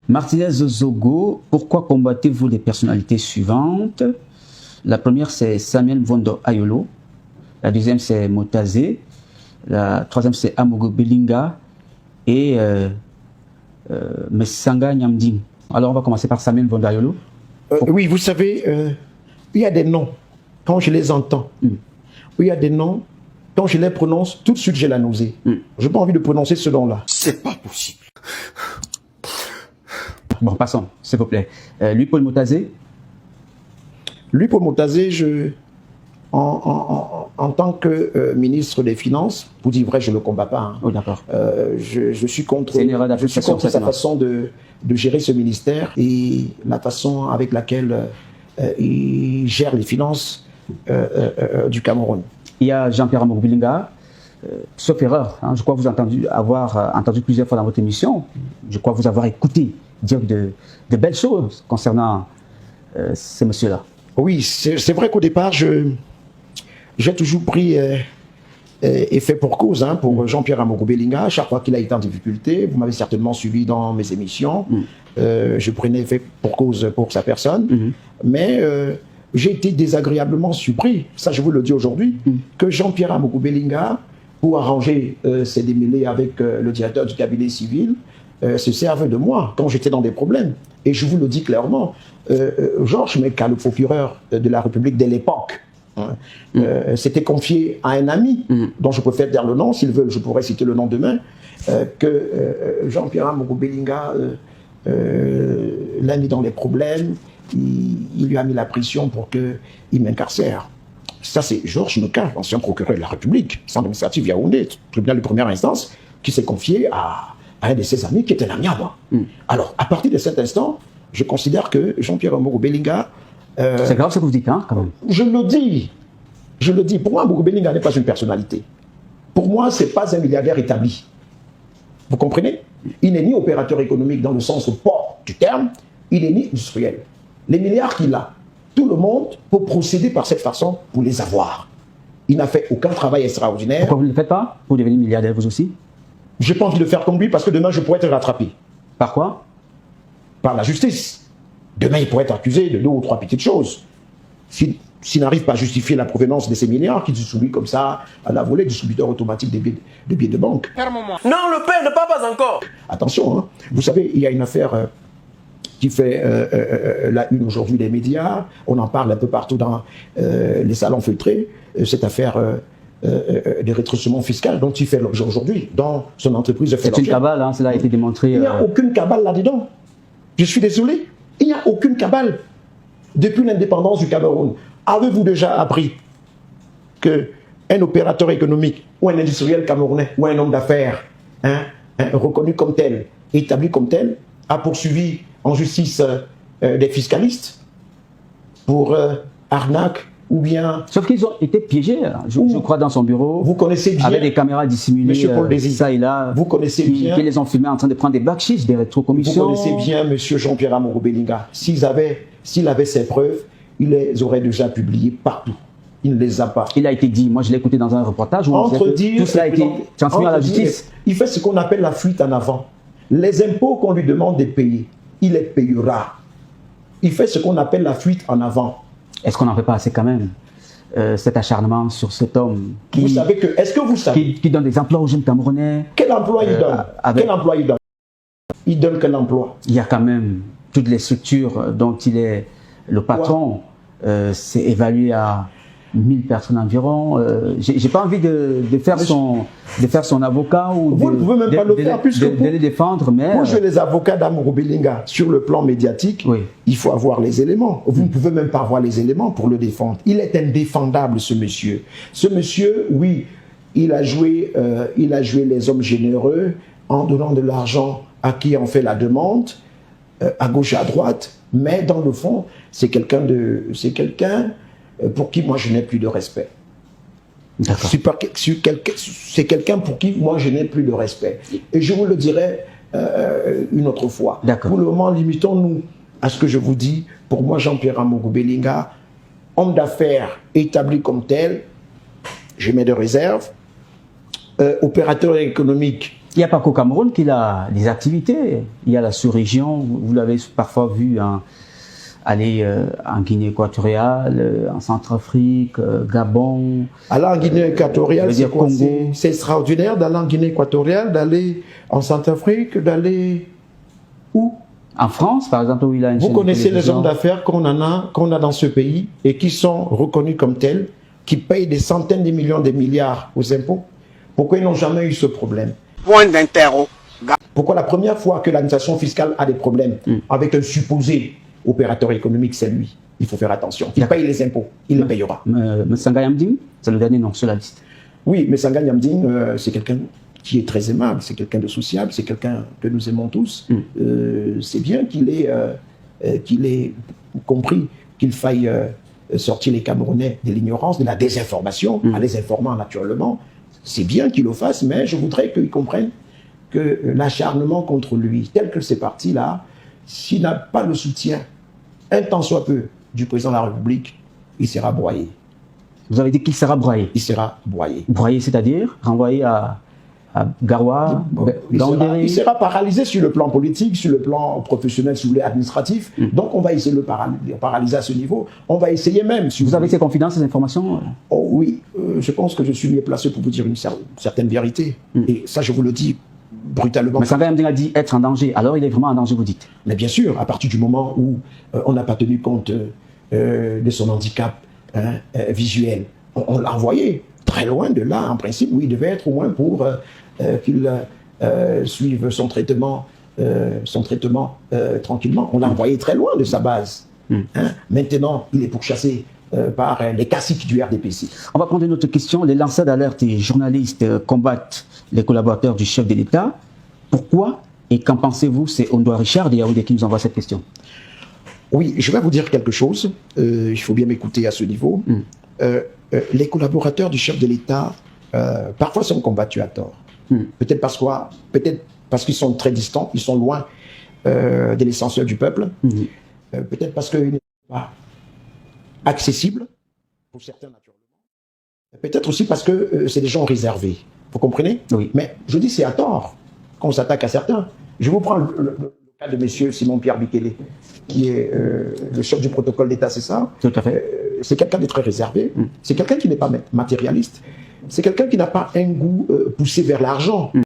Martinez Zogo, pourquoi combattez-vous les personnalités suivantes? La première, c'est Samuel Mvondo Ayolo. La deuxième, c'est Motazé. La troisième, c'est Amogo Belinga. Et Messanga Nyamding. Alors, on va commencer par Samuel Mvondo Ayolo. Oui, vous savez, il y a des noms, quand je les entends. Il y a des noms, quand je les prononce, tout de suite j'ai la nausée. Je n'ai pas envie de prononcer ce nom-là. C'est pas possible. Bon, passons, s'il vous plaît. Lui, Paul Motazé. Lui, Paul Motazé, en tant que ministre des Finances, pour dire vrai, je ne le combats pas. Hein. Oh, d'accord. Je suis contre sa façon de gérer ce ministère et la façon avec laquelle il gère les finances du Cameroun. Il y a Jean-Pierre Amogo Belinga. Sauf erreur, hein, je crois vous avoir entendu plusieurs fois dans votre émission, je crois vous avoir écouté dire de belles choses concernant ces messieurs-là. Oui, c'est vrai qu'au départ, j'ai toujours pris et fait pour cause pour Jean-Pierre Amogo Belinga. Chaque fois qu'il a été en difficulté, vous m'avez certainement suivi dans mes émissions, je prenais fait pour cause pour sa personne, mais j'ai été désagréablement surpris, ça je vous le dis aujourd'hui, que Jean-Pierre Amogo Belinga, pour arranger ses démêlés avec le directeur du cabinet civil, se servent de moi quand j'étais dans des problèmes. Et je vous le dis clairement, Georges Meka, le procureur de la République de l'époque, s'était confié à un ami, dont je préfère dire le nom, s'ils veulent, je pourrais citer le nom demain, que Jean-Pierre Amogo Belinga l'a mis dans les problèmes, il lui a mis la pression pour qu'il m'incarcère. Ça, c'est Georges Meka, ancien procureur de la République, centre administratif Yaoundé, tribunal de première instance, qui s'est confié à un de ses amis qui était l'ami à moi. Alors, à partir de cet instant, je considère que Jean-Pierre Amogo Belinga... c'est grave ce que vous dites, hein, quand même. Je le dis. Pour moi, Amogo Belinga n'est pas une personnalité. Pour moi, ce n'est pas un milliardaire établi. Vous comprenez? Il n'est ni opérateur économique dans le sens propre du terme, il n'est ni industriel. Les milliards qu'il a, tout le monde peut procéder par cette façon pour les avoir. Il n'a fait aucun travail extraordinaire. Pourquoi vous ne le faites pas? Vous devenez milliardaire vous aussi? Je n'ai pas envie de faire comme lui parce que demain je pourrais être rattrapé. Par quoi? Par la justice. Demain il pourrait être accusé de 2 ou 3 petites choses. S'il n'arrive pas à justifier la provenance de ces milliards qu'il distribue comme ça à la volée, distributeur automatique de billets de banque. Non, le père ne parle pas encore. Attention, hein. Vous savez, il y a une affaire qui fait la une aujourd'hui des médias. On en parle un peu partout dans les salons feutrés. Cette affaire de rétrécissement fiscal dont il fait l'objet aujourd'hui, dans son entreprise. C'est une cabale, hein, cela a été démontré. Il n'y a aucune cabale là-dedans. Je suis désolé. Il n'y a aucune cabale. Depuis l'indépendance du Cameroun, avez-vous déjà appris qu'un opérateur économique ou un industriel camerounais ou un homme d'affaires reconnu comme tel, établi comme tel, a poursuivi en justice des fiscalistes pour arnaque ou bien... Sauf qu'ils ont été piégés, je crois, dans son bureau. Vous connaissez bien... Avec des caméras dissimulées, Monsieur Paul Désir, ça et là. Vous connaissez bien... Qui les ont filmés en train de prendre des backshish, des rétrocommissions. Vous connaissez bien Monsieur Jean-Pierre Amogo Belinga. S'il avait ses preuves, il les aurait déjà publiées partout. Il ne les a pas. Il a été dit, moi je l'ai écouté dans un reportage où tout cela a été transmis à la justice. Il fait ce qu'on appelle la fuite en avant. Les impôts qu'on lui demande de payer, il les payera. Il fait ce qu'on appelle la fuite en avant. Est-ce qu'on n'en fait pas assez quand même, cet acharnement sur cet homme qui, est-ce que vous savez qui donne des emplois aux jeunes Camerounais? Quel emploi il donne? Quel emploi il donne? Il donne quel emploi? Il y a quand même toutes les structures dont il est le patron, c'est évalué à 1000 personnes environ. J'ai pas envie de faire son avocat ou vous ne pouvez même pas le faire puisque de les défendre, mais pour jouer les avocats d'Amogo Belinga sur le plan médiatique, il faut avoir les éléments. Vous ne pouvez même pas avoir les éléments pour le défendre. Il est indéfendable, ce monsieur. Ce monsieur, oui, il a joué les hommes généreux en donnant de l'argent à qui en fait la demande, à gauche et à droite, mais dans le fond, c'est quelqu'un pour qui moi je n'ai plus de respect. C'est quelqu'un pour qui moi je n'ai plus de respect. Et je vous le dirai une autre fois. Pour le moment, limitons-nous à ce que je vous dis. Pour moi, Jean-Pierre Amogo Belinga, homme d'affaires établi comme tel, je mets de réserve, opérateur économique. Il n'y a pas qu'au Cameroun qu'il a des activités. Il y a la sous-région, vous l'avez parfois vu aller en Guinée équatoriale, en Centrafrique, Gabon. Aller en Guinée équatoriale, c'est quoi? Congo. C'est extraordinaire d'aller en Guinée équatoriale, d'aller en Centrafrique, d'aller où? En France, par exemple, où il a une Vous chaîne de connaissez les télévision. hommes d'affaires qu'on a dans ce pays et qui sont reconnus comme tels, qui payent des centaines de millions, des milliards aux impôts. Pourquoi ils n'ont jamais eu ce problème? Point d'interro. Pourquoi la première fois que l'administration fiscale a des problèmes avec un supposé opérateur économique, c'est lui? Il faut faire attention. Il paye les impôts, il les payera. Sanga Yamding, c'est le dernier nom sur la liste. Oui, mais Sanga Yamding, c'est quelqu'un qui est très aimable, c'est quelqu'un de sociable, c'est quelqu'un que nous aimons tous. C'est bien qu'il ait compris qu'il faille sortir les Camerounais de l'ignorance, de la désinformation, en les informant naturellement. C'est bien qu'il le fasse, mais je voudrais qu'ils comprennent que l'acharnement contre lui, tel que c'est parti là, s'il n'a pas le soutien, un tant soit peu, du président de la République, il sera broyé. Vous avez dit qu'il sera broyé. Il sera broyé. Broyé, c'est-à-dire renvoyé à Garoua, Il sera paralysé sur le plan politique, sur le plan professionnel, sur le administratif. Donc on va essayer de le paralyser à ce niveau. On va essayer même... Vous avez ces confidences, ces informations? Oh oui, je pense que je suis mieux placé pour vous dire une certaine vérité. Et ça, je vous le dis brutalement. Mais Sanga Yamding a dit être en danger. Alors il est vraiment en danger, vous dites? Mais bien sûr, à partir du moment où on n'a pas tenu compte de son handicap visuel, on l'a envoyé très loin de là, en principe, où il devait être au moins pour qu'il suive son traitement tranquillement. On l'a envoyé très loin de sa base. Maintenant, il est pourchassé par les caciques du RDPC. On va prendre une autre question. Les lanceurs d'alerte et journalistes combattent les collaborateurs du chef de l'État. Pourquoi et qu'en pensez-vous? C'est Ondoa Richard de Yaoundé qui nous envoie cette question. Oui, je vais vous dire quelque chose. Il faut bien m'écouter à ce niveau. Les collaborateurs du chef de l'État, parfois sont combattus à tort. Peut-être parce qu'ils sont très distants, ils sont loin de l'essentiel du peuple. Peut-être parce qu'ils ne sont pas accessibles, pour certains naturellement. Peut-être aussi parce que c'est des gens réservés. Vous comprenez? Oui. Mais je dis c'est à tort qu'on s'attaque à certains. Je vous prends le cas de M. Simon-Pierre Bikele, qui est le chef du protocole d'État, c'est ça? Tout à fait. C'est quelqu'un de très réservé, c'est quelqu'un qui n'est pas matérialiste, c'est quelqu'un qui n'a pas un goût poussé vers l'argent.